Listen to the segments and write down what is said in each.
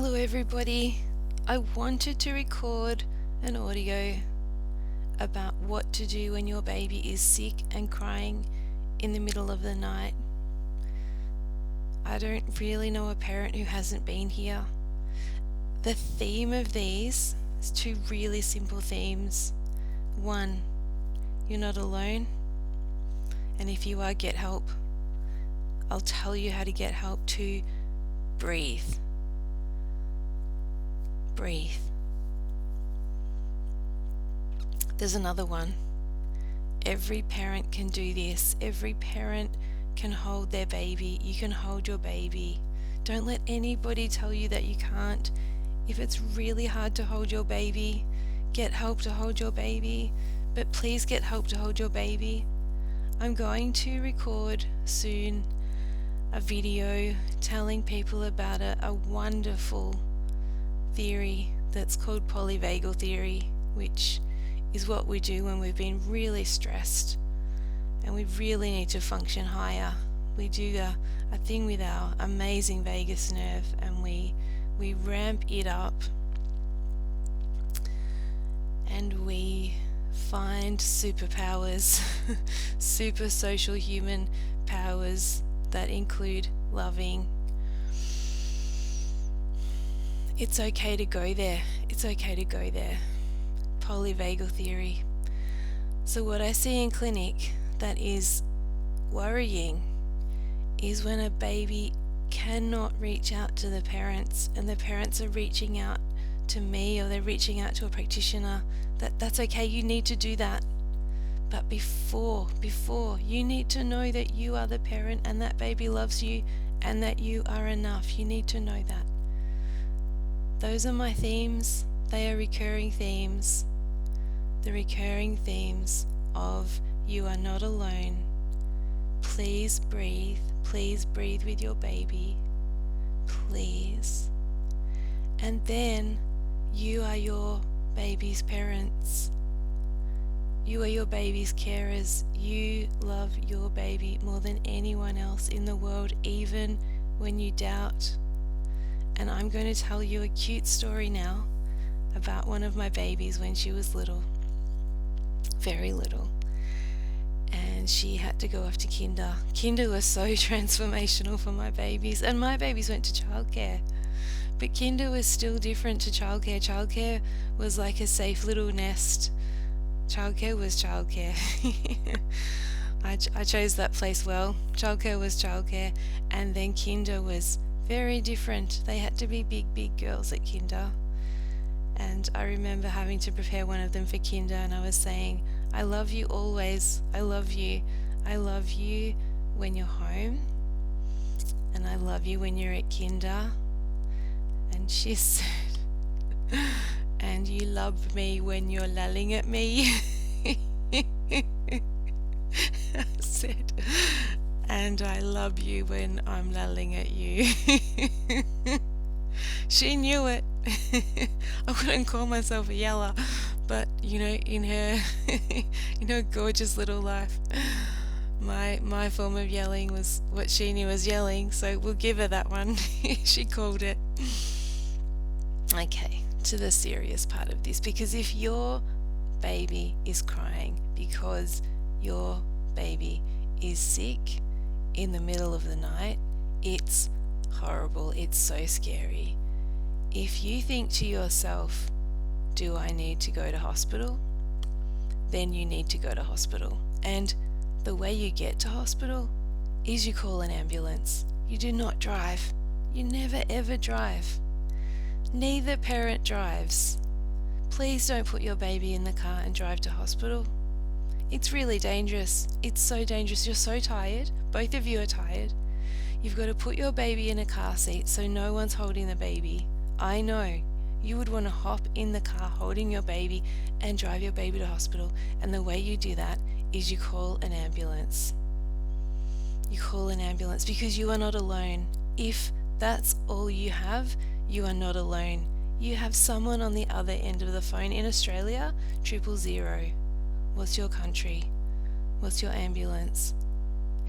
Hello everybody. I wanted to record an audio about what to do when your baby is sick and crying in the middle of the night. I don't really know a parent who hasn't been here. The theme of these is two really simple themes. One, you're not alone, and if you are, get help. I'll tell you how to get help. Two, breathe. Breathe. There's another one. Every parent can do this. Every parent can hold their baby. You can hold your baby. Don't let anybody tell you that you can't. If it's really hard to hold your baby, get help to hold your baby. But please get help to hold your baby. I'm going to record soon a video telling people about a wonderful theory that's called polyvagal theory, which is what we do when we've been really stressed and we really need to function higher. We do a thing with our amazing vagus nerve, and we ramp it up, and we find superpowers, super social human powers that include loving. It's okay to go there. It's okay to go there. Polyvagal theory. So what I see in clinic that is worrying is when a baby cannot reach out to the parents, and the parents are reaching out to me, or they're reaching out to a practitioner. That's okay, you need to do that. But before you need to know that you are the parent and that baby loves you and that you are enough. You need to know that. Those are my themes. They are recurring themes. The recurring themes of you are not alone. Please breathe. Please breathe with your baby. Please. And then you are your baby's parents. You are your baby's carers. You love your baby more than anyone else in the world, even when you doubt. And I'm going to tell you a cute story now about one of my babies when she was little, very little, and she had to go off to kinder. Kinder was so transformational for my babies, and my babies went to childcare, but kinder was still different to childcare. Childcare was like a safe little nest. Childcare was childcare. I chose that place well. Childcare was childcare, and then kinder was very different. They had to be big girls at kinder. And I remember having to prepare one of them for kinder, and I was saying, I love you always. I love you. I love you when you're home, and I love you when you're at kinder. And she said, and you love me when you're lulling at me. I said, and I love you when I'm lulling at you. She knew it. I wouldn't call myself a yeller, but in her gorgeous little life, my form of yelling was what she knew as yelling, so we'll give her that one. She called it. Okay, to the serious part of this, because if your baby is crying because your baby is sick in the middle of the night, it's horrible. It's so scary. If you think to yourself, do I need to go to hospital? Then you need to go to hospital. And the way you get to hospital is you call an ambulance. You do not drive. You never ever drive. Neither parent drives. Please don't put your baby in the car and drive to hospital. It's really dangerous. It's so dangerous. You're so tired. Both of you are tired. You've got to put your baby in a car seat so no one's holding the baby. I know. You would want to hop in the car holding your baby and drive your baby to hospital. And the way you do that is you call an ambulance. You call an ambulance because you are not alone. If that's all you have, you are not alone. You have someone on the other end of the phone. In Australia, 000. What's your country? What's your ambulance?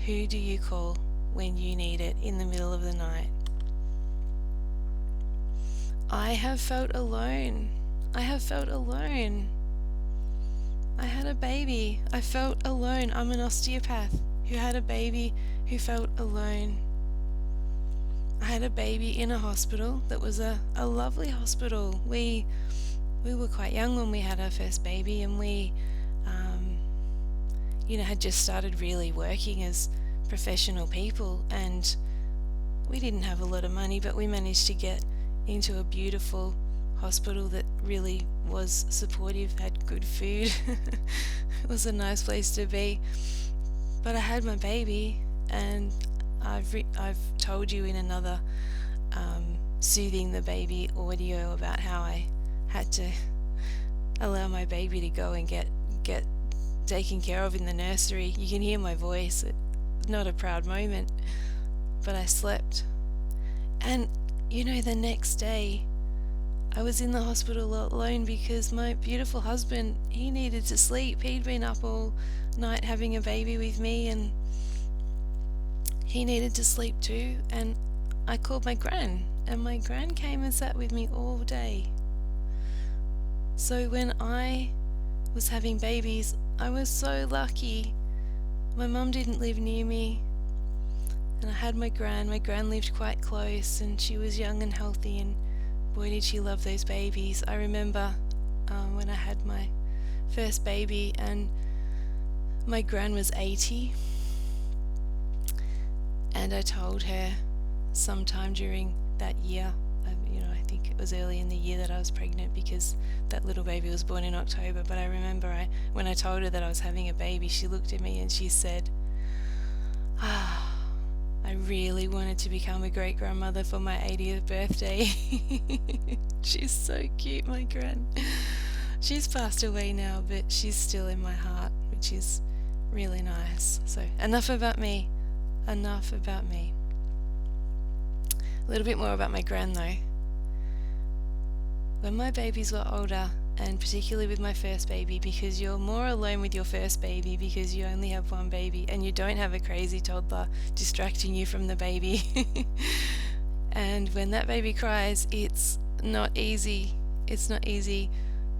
Who do you call when you need it in the middle of the night? I have felt alone. I have felt alone. I had a baby. I felt alone. I'm an osteopath who had a baby who felt alone. I had a baby in a hospital that was a lovely hospital. We were quite young when we had our first baby, and we had just started really working as professional people, and we didn't have a lot of money, but we managed to get into a beautiful hospital that really was supportive, had good food. It was a nice place to be. But I had my baby, and I've told you in another soothing the baby audio about how I had to allow my baby to go and get taken care of in the nursery. You can hear my voice. It's not a proud moment, but I slept. And the next day I was in the hospital alone because my beautiful husband, he needed to sleep. He'd been up all night having a baby with me, and he needed to sleep too. And I called my gran, and my gran came and sat with me all day. So when I was having babies, I was so lucky. My mum didn't live near me, and I had my gran. My gran lived quite close, and she was young and healthy, and boy did she love those babies. I remember when I had my first baby, and my gran was 80, and I told her sometime during that year, I think it was early in the year that I was pregnant, because that little baby was born in October. But I remember when I told her that I was having a baby, she looked at me and she said, I really wanted to become a great grandmother for my 80th birthday. She's so cute, my gran. She's passed away now, but she's still in my heart, which is really nice. So enough about me. A little bit more about my gran though. When my babies were older, and particularly with my first baby, because you're more alone with your first baby because you only have one baby and you don't have a crazy toddler distracting you from the baby. And when that baby cries, it's not easy.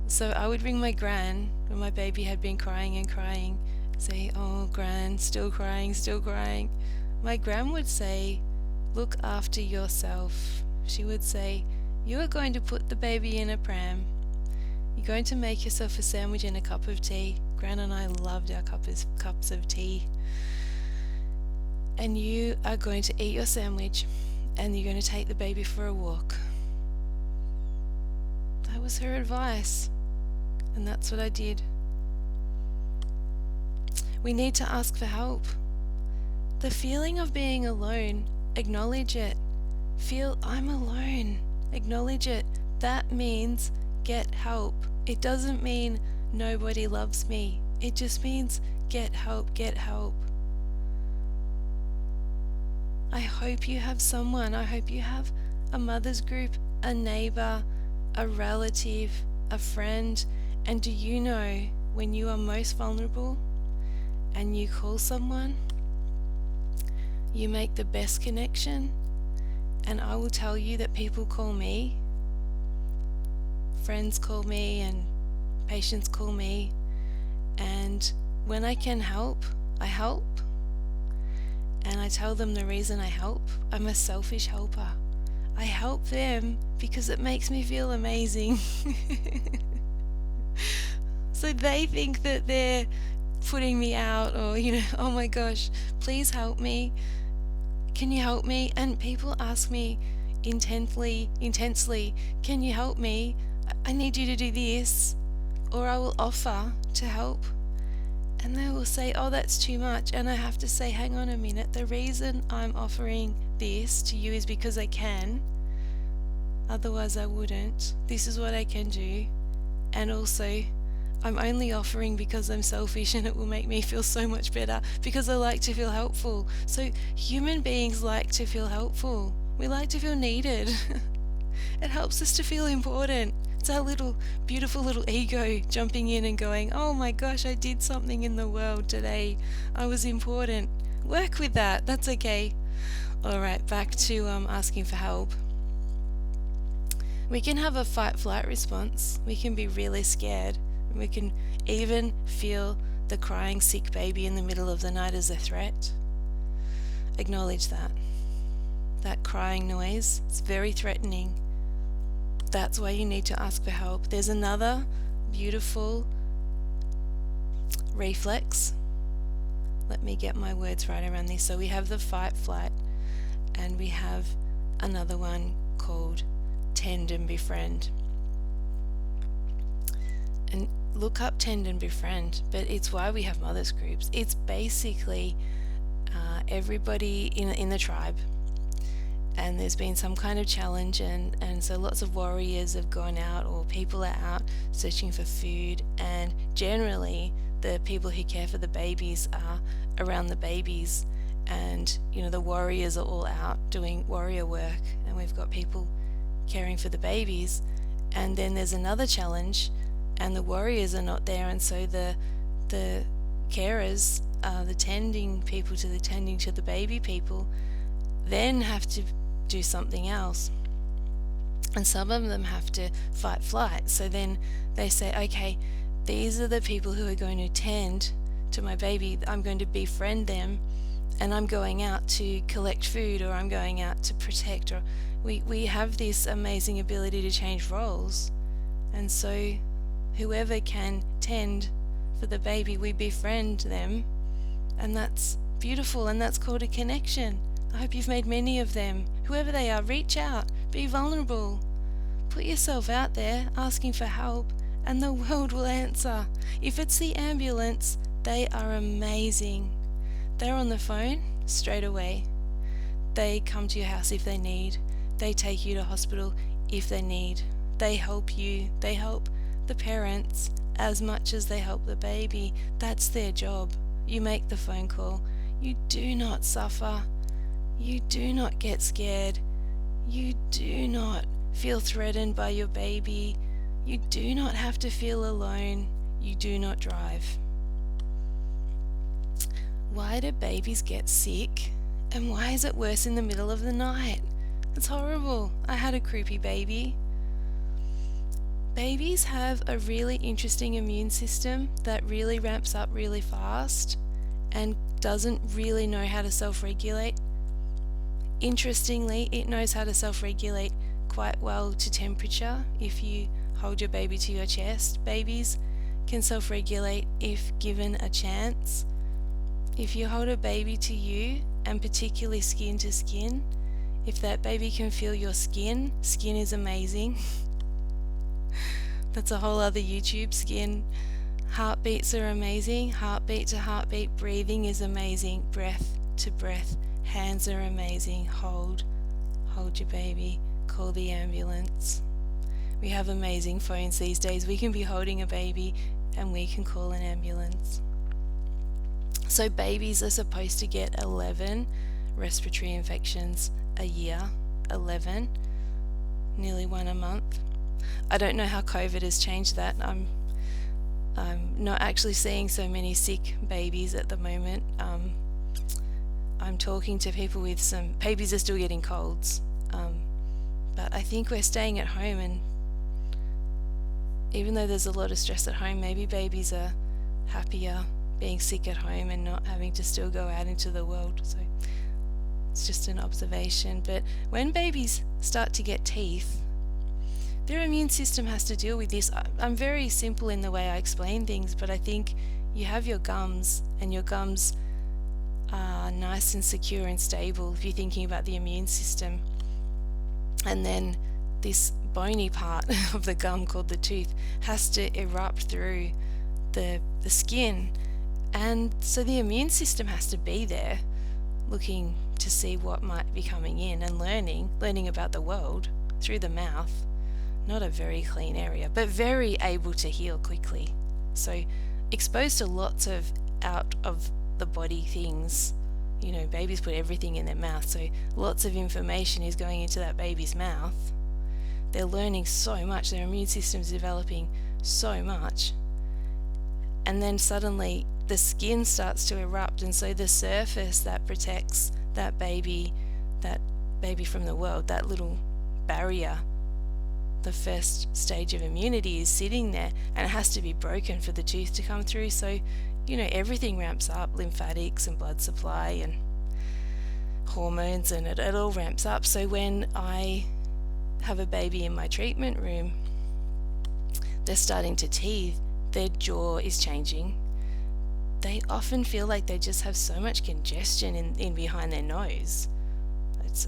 So I would ring my gran when my baby had been crying and crying, say, "Oh, gran, still crying." My gran would say, "Look after yourself." She would say, "You are going to put the baby in a pram. You're going to make yourself a sandwich and a cup of tea." Gran and I loved our cups of tea. "And you are going to eat your sandwich, and you're going to take the baby for a walk." That was her advice, and that's what I did. We need to ask for help. The feeling of being alone, acknowledge it. Feel, I'm alone. Acknowledge it. That means get help. It doesn't mean nobody loves me. It just means get help. I hope you have someone. I hope you have a mother's group, a neighbor, a relative, a friend. And do you know when you are most vulnerable and you call someone, you make the best connection? And I will tell you that people call me, friends call me, and patients call me, and when I can help, I help. And I tell them the reason I help. I'm a selfish helper. I help them because it makes me feel amazing. So they think that they're putting me out, or oh my gosh, please help me. Can you help me? And people ask me intensely, can you help me? I need you to do this. Or I will offer to help, and they will say, oh, that's too much. And I have to say, hang on a minute, the reason I'm offering this to you is because I can, otherwise I wouldn't. This is what I can do. And also, I'm only offering because I'm selfish, and it will make me feel so much better because I like to feel helpful. So human beings like to feel helpful. We like to feel needed. It helps us to feel important. It's our little beautiful little ego jumping in and going, oh my gosh, I did something in the world today. I was important. Work with that. That's okay. Alright, back to asking for help. We can have a fight-flight response. We can be really scared. We can even feel the crying sick baby in the middle of the night as a threat. Acknowledge that. That crying noise, it's very threatening. That's why you need to ask for help. There's another beautiful reflex. Let me get my words right around this. So we have the fight-flight, and we have another one called Tend and Befriend. And look up Tend and Befriend, but it's why we have mothers groups. It's basically everybody in the tribe, and there's been some kind of challenge, and so lots of warriors have gone out, or people are out searching for food, and generally the people who care for the babies are around the babies, and the warriors are all out doing warrior work, and we've got people caring for the babies. And then there's another challenge, and the warriors are not there, and so the carers, the tending to the baby people, then have to do something else, and some of them have to fight flight. So then they say, okay, these are the people who are going to tend to my baby. I'm going to befriend them, and I'm going out to collect food, or I'm going out to protect, or we have this amazing ability to change roles. And so whoever can tend for the baby, we befriend them, and that's beautiful, and that's called a connection. I hope you've made many of them. Whoever they are, reach out, be vulnerable, put yourself out there asking for help, and the world will answer. If it's the ambulance, they are amazing. They're on the phone straight away. They come to your house if they need. They take you to hospital if they need. They help you. They help the parents as much as they help the baby. That's their job. You make the phone call. You do not suffer. You do not get scared. You do not feel threatened by your baby. You do not have to feel alone. You do not drive. Why do babies get sick? And why is it worse in the middle of the night? It's horrible. I had a croupy baby. Babies have a really interesting immune system that really ramps up really fast and doesn't really know how to self-regulate. Interestingly, it knows how to self-regulate quite well to temperature. If you hold your baby to your chest, babies can self-regulate if given a chance. If you hold a baby to you, and particularly skin to skin, if that baby can feel your skin is amazing. That's a whole other YouTube. Skin. Heartbeats are amazing. Heartbeat to heartbeat. Breathing is amazing. Breath to breath. Hands are amazing. Hold your baby. Call the ambulance. We have amazing phones these days. We can be holding a baby and we can call an ambulance. So babies are supposed to get 11 respiratory infections a year. 11. Nearly one a month. I don't know how COVID has changed that. I'm not actually seeing so many sick babies at the moment. I'm talking to people with some babies are still getting colds, but I think we're staying at home, and even though there's a lot of stress at home, maybe babies are happier being sick at home and not having to still go out into the world. So it's just an observation. But when babies start to get teeth, their immune system has to deal with this. I'm very simple in the way I explain things, but I think you have your gums, and your gums are nice and secure and stable if you're thinking about the immune system. And then this bony part of the gum called the tooth has to erupt through the skin, and so the immune system has to be there looking to see what might be coming in and learning about the world through the mouth. Not a very clean area, but very able to heal quickly. So exposed to lots of out of the body things. Babies put everything in their mouth, so lots of information is going into that baby's mouth. They're learning so much, their immune system's developing so much. And then suddenly the skin starts to erupt, and so the surface that protects that baby from the world, that little barrier, the first stage of immunity is sitting there, and it has to be broken for the tooth to come through. So, everything ramps up, lymphatics and blood supply and hormones, and it all ramps up. So when I have a baby in my treatment room, they're starting to teeth, their jaw is changing. They often feel like they just have so much congestion in behind their nose.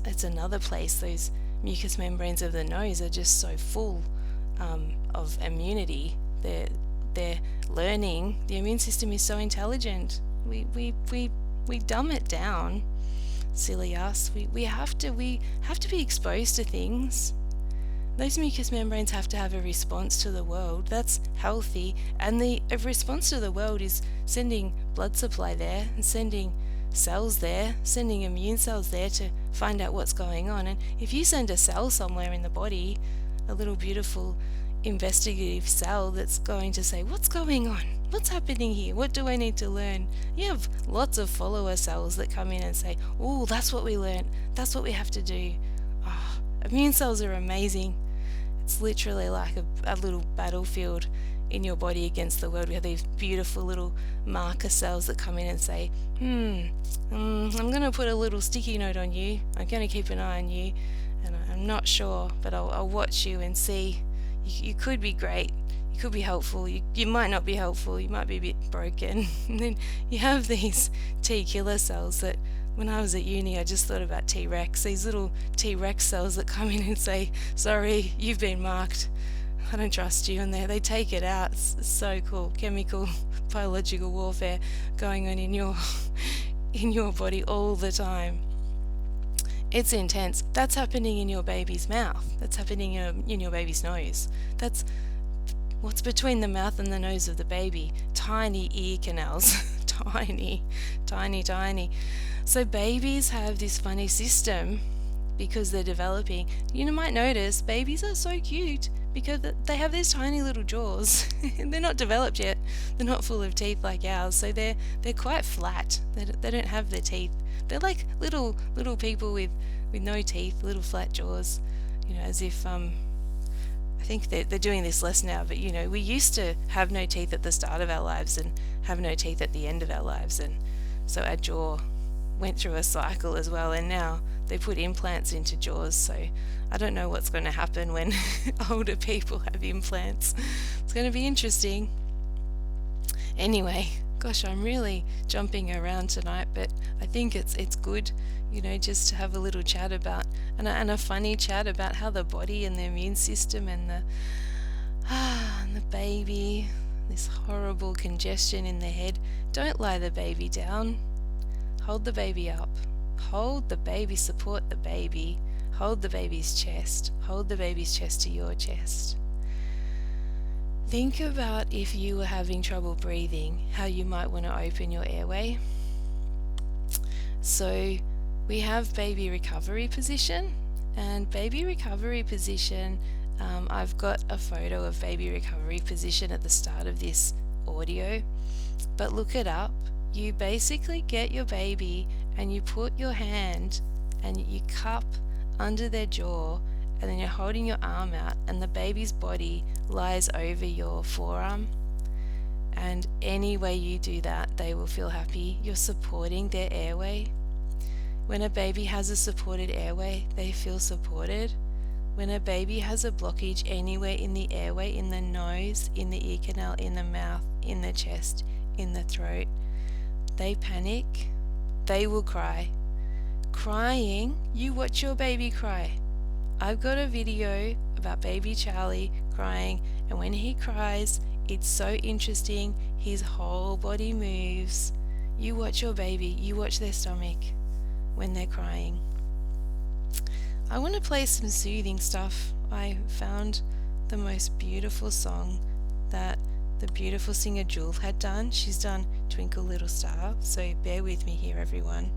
It's another place. Those mucous membranes of the nose are just so full of immunity. They're learning. The immune system is so intelligent. We dumb it down. Silly us. We have to be exposed to things. Those mucous membranes have to have a response to the world. That's healthy, and a response to the world is sending blood supply there and sending cells there, sending immune cells there to find out what's going on. And if you send a cell somewhere in the body, a little beautiful investigative cell that's going to say, what's going on? What's happening here? What do I need to learn? You have lots of follower cells that come in and say, oh, that's what we learned. That's what we have to do. Oh, immune cells are amazing. It's literally like a little battlefield in your body against the world. We have these beautiful little marker cells that come in and say, I'm going to put a little sticky note on you. I'm going to keep an eye on you, and I'm not sure, but I'll watch you and see. You could be great. You could be helpful. You might not be helpful. You might be a bit broken. And then you have these T killer cells that, when I was at uni, I just thought about T-Rex, these little T-Rex cells that come in and say, sorry, you've been marked. I don't trust you. And they take it out. It's so cool. Chemical, biological warfare going on in your body all the time. It's intense. That's happening in your baby's mouth. That's happening in your baby's nose. That's what's between the mouth and the nose of the baby. Tiny ear canals. Tiny. So babies have this funny system because they're developing. You might notice babies are so cute because they have these tiny little jaws. They're not developed yet. They're not full of teeth like ours. So they're quite flat. They don't have their teeth. They're like little people with no teeth, little flat jaws. As if I think they're doing this less now, but we used to have no teeth at the start of our lives and have no teeth at the end of our lives, and so our jaw went through a cycle as well, and now they put implants into jaws. So I don't know what's going to happen when older people have implants. It's going to be interesting. Anyway, gosh, I'm really jumping around tonight, but I think it's good, just to have a little chat about, and a funny chat about how the body and the immune system and the baby, this horrible congestion in the head. Don't lie the baby down. Hold the baby up. Hold the baby, support the baby. Hold the baby's chest. Hold the baby's chest to your chest. Think about if you were having trouble breathing, how you might want to open your airway. So we have baby recovery position, and baby recovery position, I've got a photo of baby recovery position at the start of this audio, but look it up. You basically get your baby and you put your hand and you cup under their jaw, and then you're holding your arm out and the baby's body lies over your forearm, and any way you do that they will feel happy. You're supporting their airway. When a baby has a supported airway, they feel supported. When a baby has a blockage anywhere in the airway, in the nose, in the ear canal, in the mouth, in the chest, in the throat, they panic. They will cry. Crying, you watch your baby cry. I've got a video about baby Charlie crying, and when he cries, it's so interesting. His whole body moves. You watch your baby, you watch their stomach when they're crying. I want to play some soothing stuff. I found the most beautiful song that the beautiful singer Jewel had done. She's done Twinkle Little Star, so bear with me here, everyone.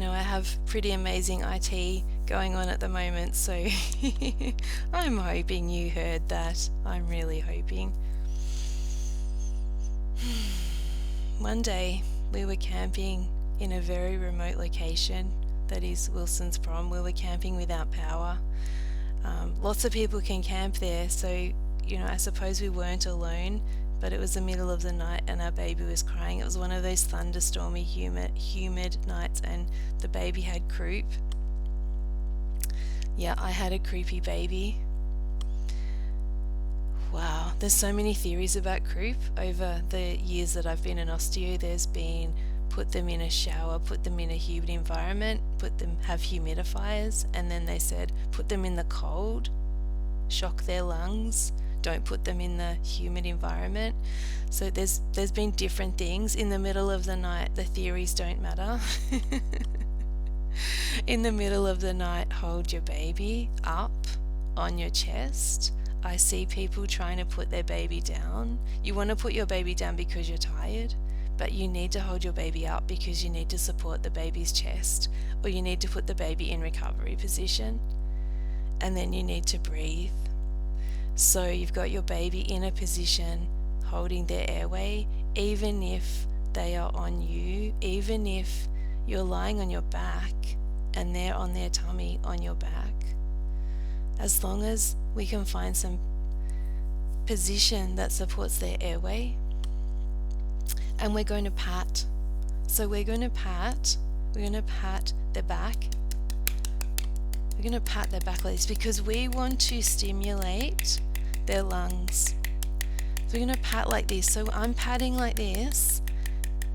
I have pretty amazing IT going on at the moment, so I'm hoping you heard that. I'm really hoping. One day we were camping in a very remote location, that is Wilson's Prom. We were camping without power. Lots of people can camp there, so I suppose we weren't alone, but it was the middle of the night and our baby was crying. It was one of those thunderstormy, humid nights, and the baby had croup. Yeah, I had a croupy baby. Wow, there's so many theories about croup. Over the years that I've been an osteo, there's been put them in a shower, put them in a humid environment, have humidifiers, and then they said put them in the cold, shock their lungs, don't put them in the humid environment. So there's been different things. In the middle of the night, the theories don't matter. In the middle of the night, hold your baby up on your chest. I see people trying to put their baby down. You want to put your baby down because you're tired, but you need to hold your baby up because you need to support the baby's chest, or you need to put the baby in recovery position, and then you need to breathe. So you've got your baby in a position holding their airway, even if they are on you, even if you're lying on your back and they're on their tummy on your back. As long as we can find some position that supports their airway. And we're going to pat. So we're going to pat their back. We're going to pat their back like this because we want to stimulate their lungs. So we're going to pat like this. So I'm patting like this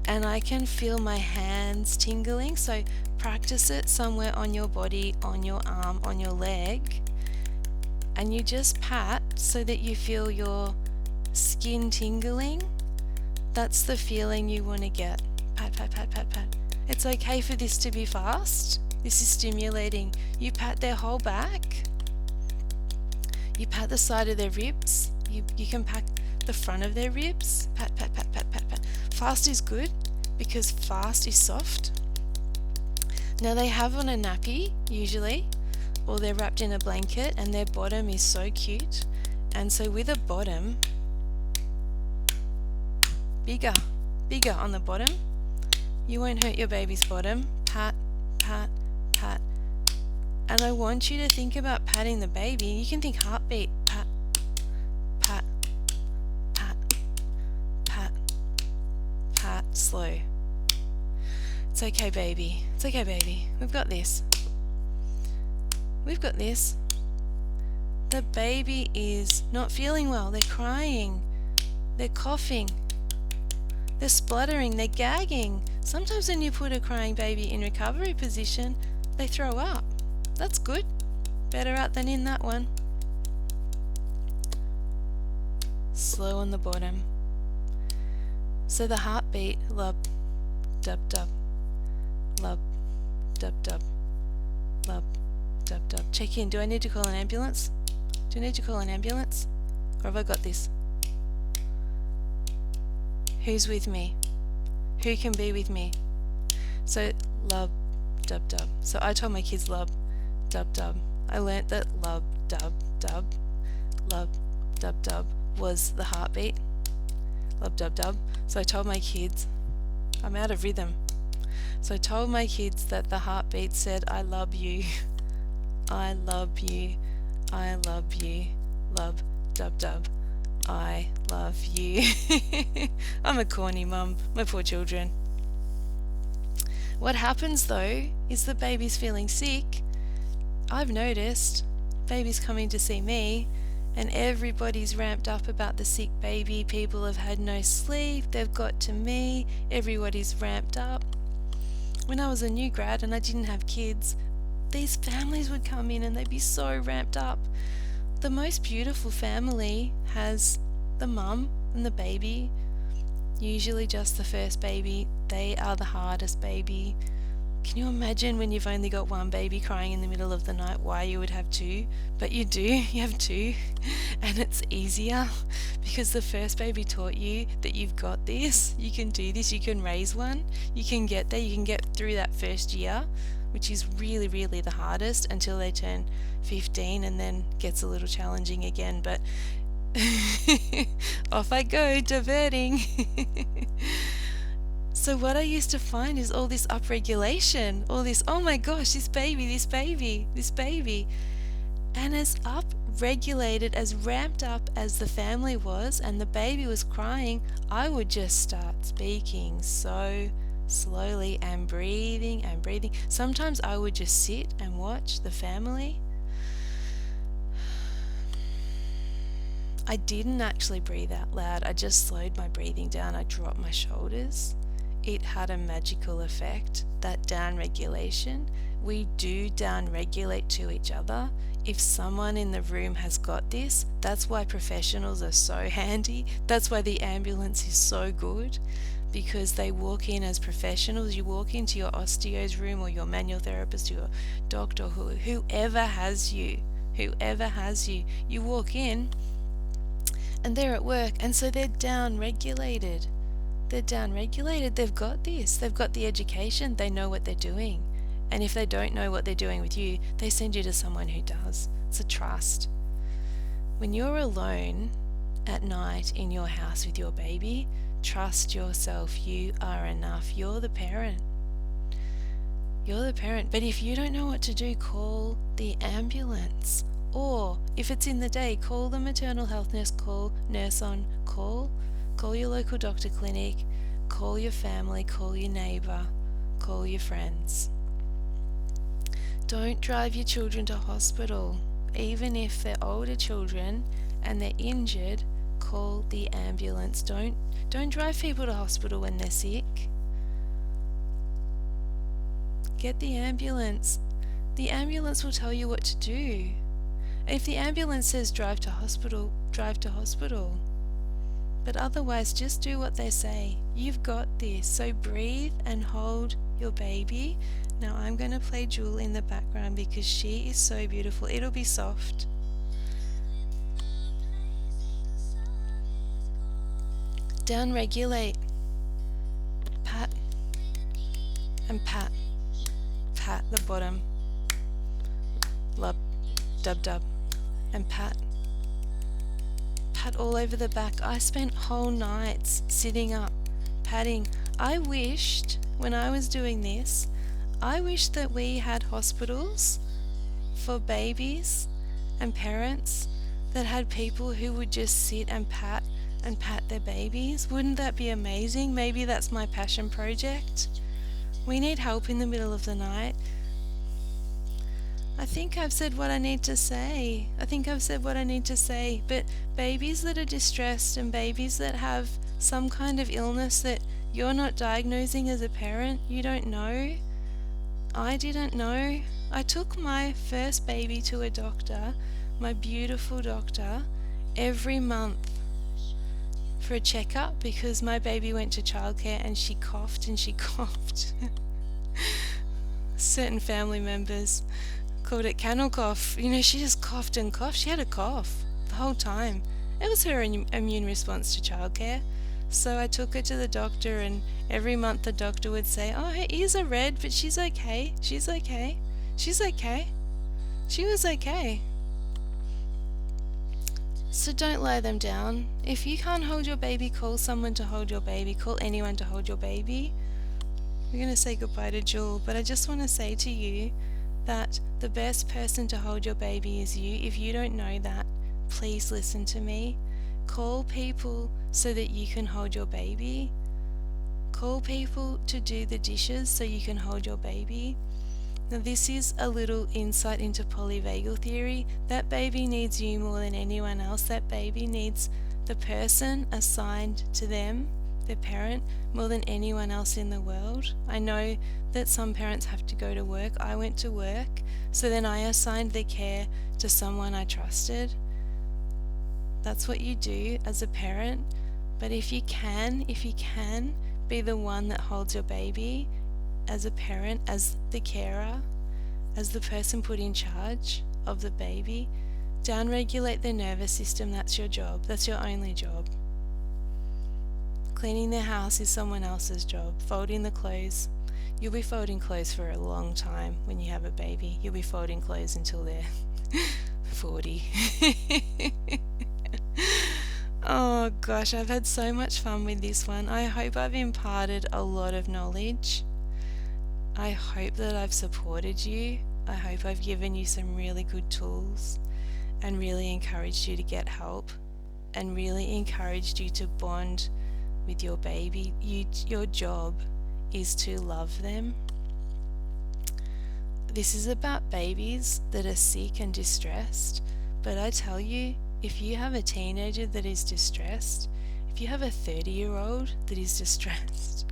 and I can feel my hands tingling. So practice it somewhere on your body, on your arm, on your leg. And you just pat so that you feel your skin tingling. That's the feeling you want to get. Pat, pat, pat, pat, pat. It's okay for this to be fast. This is stimulating. You pat their whole back. You pat the side of their ribs. You can pat the front of their ribs. Pat, pat, pat, pat, pat, pat. Fast is good because fast is soft. Now they have on a nappy usually, or they're wrapped in a blanket, and their bottom is so cute. And so with a bottom, bigger on the bottom, you won't hurt your baby's bottom. Pat, pat, pat. And I want you to think about patting the baby. You can think heartbeat. Pat, pat, pat, pat, pat, slow. It's okay, baby. It's okay, baby. We've got this. We've got this. The baby is not feeling well. They're crying. They're coughing. They're spluttering. They're gagging. Sometimes when you put a crying baby in recovery position, they throw up. That's good. Better out than in, that one. Slow on the bottom. So the heartbeat, lub, dub, dub, lub, dub, dub, lub, dub, dub. Check in. Do I need to call an ambulance? Do I need to call an ambulance? Or have I got this? Who's with me? Who can be with me? So lub, dub, dub. So I told my kids lub, dub, dub. I learnt that lub, dub, dub, lub, dub, dub was the heartbeat. Lub, dub, dub. So I told my kids, I'm out of rhythm. So I told my kids that the heartbeat said, I love you. I love you. I love you. Lub, dub, dub. I love you. I'm a corny mum. My poor children. What happens though is the baby's feeling sick. I've noticed babies coming to see me and everybody's ramped up about the sick baby. People have had no sleep. They've got to me. Everybody's ramped up. When I was a new grad and I didn't have kids, these families would come in and they'd be so ramped up. The most beautiful family has the mum and the baby, usually just the first baby. They are the hardest baby. Can you imagine when you've only got one baby crying in the middle of the night, why you would have two? But you do, you have two. And it's easier because the first baby taught you that you've got this, you can do this, you can raise one, you can get there, you can get through that first year, which is really, really the hardest until they turn 15 and then gets a little challenging again. But off I go, diverting. So what I used to find is all this upregulation, all this, oh my gosh, this baby, this baby, this baby. And as upregulated, as ramped up as the family was and the baby was crying, I would just start speaking so slowly and breathing and breathing. Sometimes I would just sit and watch the family. I didn't actually breathe out loud. I just slowed my breathing down. I dropped my shoulders. It had a magical effect, that down regulation. We do down regulate to each other. If someone in the room has got this, that's why professionals are so handy. That's why the ambulance is so good, because they walk in as professionals. You walk into your osteo's room or your manual therapist or your doctor, whoever has you, you walk in and they're at work, and so they're down regulated. They've got this, they've got the education, they know what they're doing. And if they don't know what they're doing with you, they send you to someone who does. It's a trust. When you're alone at night in your house with your baby, trust yourself. You are enough. You're the parent. But if you don't know what to do, call the ambulance. Or if it's in the day, call the maternal health nurse, call nurse on call. Call your local doctor clinic, call your family, call your neighbour, call your friends. Don't drive your children to hospital. Even if they're older children and they're injured, call the ambulance. Don't drive people to hospital when they're sick. Get the ambulance. The ambulance will tell you what to do. If the ambulance says drive to hospital, drive to hospital. But otherwise, just do what they say. You've got this. So breathe and hold your baby. Now I'm going to play Jewel in the background because she is so beautiful. It'll be soft. Down regulate. Pat. And pat. Pat the bottom. Lub. Dub dub. And pat. Pat all over the back. I spent whole nights sitting up, patting. I wished, when I was doing this, I wished that we had hospitals for babies and parents that had people who would just sit and pat their babies. Wouldn't that be amazing? Maybe that's my passion project. We need help in the middle of the night. I think I've said what I need to say. But babies that are distressed and babies that have some kind of illness that you're not diagnosing as a parent, you don't know. I didn't know. I took my first baby to a doctor, my beautiful doctor, every month for a checkup because my baby went to childcare and she coughed. Certain family members called it kennel cough. She just coughed and coughed. She had a cough the whole time. It was her immune response to childcare. So I took her to the doctor, and every month the doctor would say, oh, her ears are red, but she's okay. She was okay. So don't lie them down. If you can't hold your baby, call someone to hold your baby. Call anyone to hold your baby. We're going to say goodbye to Jewel, but I just want to say to you that the best person to hold your baby is you. If you don't know that, please listen to me. Call people so that you can hold your baby. Call people to do the dishes so you can hold your baby. Now this is a little insight into polyvagal theory. That baby needs you more than anyone else. That baby needs the person assigned to them, their parent, more than anyone else in the world. I know that some parents have to go to work. I went to work, so then I assigned the care to someone I trusted. That's what you do as a parent. But if you can be the one that holds your baby as a parent, as the carer, as the person put in charge of the baby, downregulate their nervous system. That's your job. That's your only job. Cleaning the house is someone else's job. Folding the clothes. You'll be folding clothes for a long time when you have a baby. You'll be folding clothes until they're 40. Oh gosh, I've had so much fun with this one. I hope I've imparted a lot of knowledge. I hope that I've supported you. I hope I've given you some really good tools and really encouraged you to get help and really encouraged you to bond with your baby. Your job is to love them. This is about babies that are sick and distressed, but I tell you, if you have a teenager that is distressed, if you have a 30-year-old that is distressed,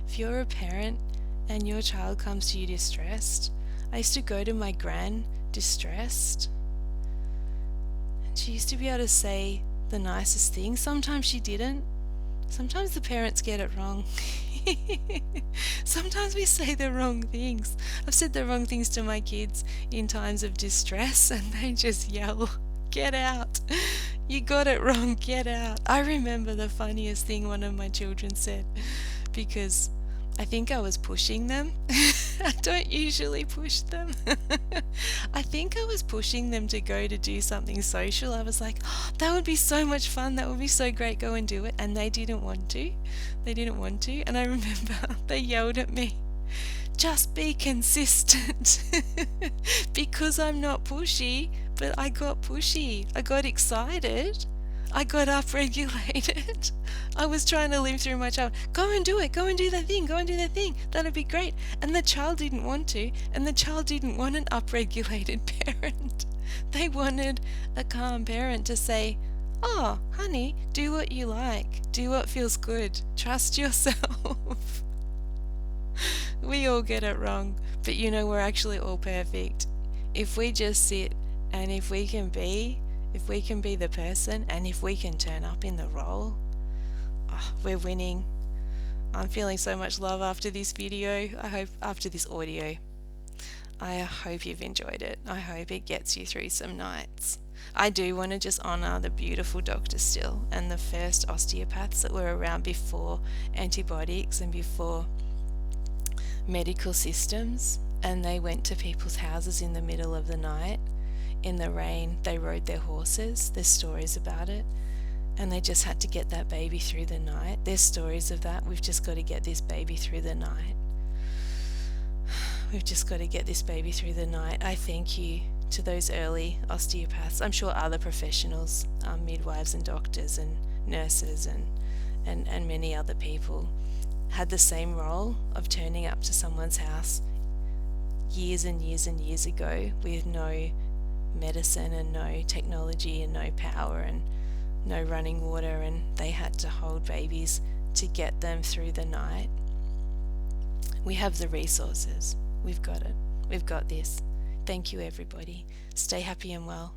if you're a parent and your child comes to you distressed, I used to go to my gran distressed, and she used to be able to say the nicest things. Sometimes she didn't. Sometimes the parents get it wrong. Sometimes we say the wrong things. I've said the wrong things to my kids in times of distress and they just yell, "Get out! You got it wrong, get out." I remember the funniest thing one of my children said, because I think I was pushing them. I don't usually push them. I think I was pushing them to go to do something social. I was like, "Oh, that would be so much fun. That would be so great. Go and do it." And they didn't want to. They didn't want to. And I remember they yelled at me, "Just be consistent." Because I'm not pushy, but I got pushy. I got excited. I got upregulated. I was trying to live through my child. Go and do it. Go and do that thing. Go and do that thing. That'd be great. And the child didn't want to. And the child didn't want an upregulated parent. They wanted a calm parent to say, "Oh, honey, do what you like. Do what feels good. Trust yourself." We all get it wrong. But you know, we're actually all perfect. If we just sit and if we can be the person, and if we can turn up in the role, we're winning. I'm feeling so much love after this video. After this audio. I hope you've enjoyed it. I hope it gets you through some nights. I do want to just honour the beautiful Dr. Still and the first osteopaths that were around before antibiotics and before medical systems, and they went to people's houses in the middle of the night. In the rain, they rode their horses. There's stories about it. And they just had to get that baby through the night. There's stories of that. We've just got to get this baby through the night. We've just got to get this baby through the night. I thank you to those early osteopaths. I'm sure other professionals, midwives and doctors and nurses and many other people had the same role of turning up to someone's house years and years and years ago with no medicine and no technology and no power and no running water, and they had to hold babies to get them through the night. We have the resources. We've got it. We've got this. Thank you, everybody. Stay happy and well.